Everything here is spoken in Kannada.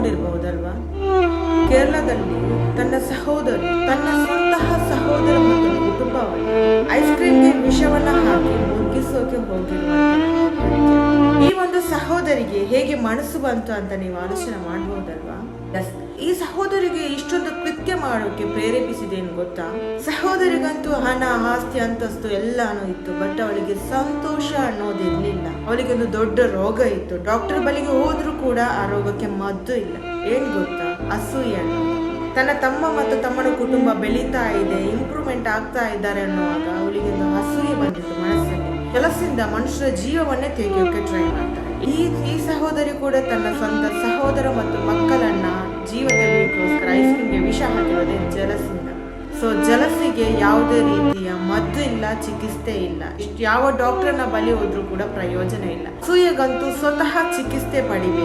ಕೇಳಿಸ್ಕೊಂಡಿರ್ಬಹುದಲ್ವಾ? ಕೇರಳದಲ್ಲಿ ತನ್ನ ಸ್ವಂತಹ ಸಹೋದರ ಮತ್ತು ಕುಟುಂಬವನ್ನು ಐಸ್ ಕ್ರೀಮ್ಗೆ ವಿಷವನ್ನ ಹಾಕಿ ಮುಗಿಸೋಕೆ ಹೋಗಿರುವಂತ ಈ ಒಂದು ಸಹೋದರಿಗೆ ಹೇಗೆ ಮನಸ್ಸು ಬಂತು ಅಂತ ನೀವು ಆಲೋಚನೆ ಮಾಡಬಹುದಲ್ವಾ? ಈ ಸಹೋದರಿಗೆ ಇಷ್ಟೊಂದು ಕೃತ್ಯ ಮಾಡೋಕೆ ಪ್ರೇರೇಪಿಸಿದೇನು ಗೊತ್ತಾ? ಸಹೋದರಿಗಂತೂ ಹಣ, ಆಸ್ತಿ, ಅಂತಸ್ತು ಎಲ್ಲಾನು ಇತ್ತು, ಬಟ್ ಅವಳಿಗೆ ಸಂತೋಷ ಅನ್ನೋದಿರ್ಲಿಲ್ಲ. ಅವಳಿಗೆ ಒಂದು ದೊಡ್ಡ ರೋಗ ಇತ್ತು. ಡಾಕ್ಟರ್ ಬಳಿಗೆ ಹೋದ್ರೂ ಕೂಡ ಆ ರೋಗಕ್ಕೆ ಮದ್ದು ಇಲ್ಲ. ಏನ್ ಗೊತ್ತಾ? ಅಸೂಯೆ. ತನ್ನ ತಮ್ಮ ಮತ್ತು ತಮ್ಮನ ಕುಟುಂಬ ಬೆಳೀತಾ ಇದೆ, ಇಂಪ್ರೂವ್ಮೆಂಟ್ ಆಗ್ತಾ ಇದ್ದಾರೆ ಅನ್ನುವಾಗ ಅವಳಿಗೆ ಒಂದು ಅಸೂಯೆ ಬಂದಿತ್ತು ಮನಸ್ಸಲ್ಲಿ. ಕೆಲಸದಿಂದ ಮನುಷ್ಯರ ಜೀವವನ್ನೇ ತೆಗೆಯೋಕೆ ಟ್ರೈ ಮಾಡ್ತಾರೆ. ಈ ಸಹೋದರಿ ಕೂಡ ತನ್ನ ಸ್ವಂತ ಸಹೋದರ ಮತ್ತು ಮಕ್ಕಳನ್ನ ಜೀವ ತೆಗೆಯೋಕ್ಕೋಸ್ಕರ ಐಸ್ ಕ್ರೀಮ್ಗೆ ವಿಷ ಹಾಕಿರೋದೇ ಜಲಸಿಂದ. ಸೊ ಜಲಸಿಗೆ ಯಾವುದೇ ರೀತಿಯ ಮದ್ದು ಇಲ್ಲ, ಚಿಕಿತ್ಸೆ ಇಲ್ಲ. ಯಾವ ಡಾಕ್ಟರ್ನ ಬಳಿ ಹೋದ್ರೂ ಕೂಡ ಪ್ರಯೋಜನ ಇಲ್ಲ. ಅಸೂಯೆಗಂತೂ ಸ್ವತಃ ಚಿಕಿತ್ಸೆ ಪಡಿಬೇಕು.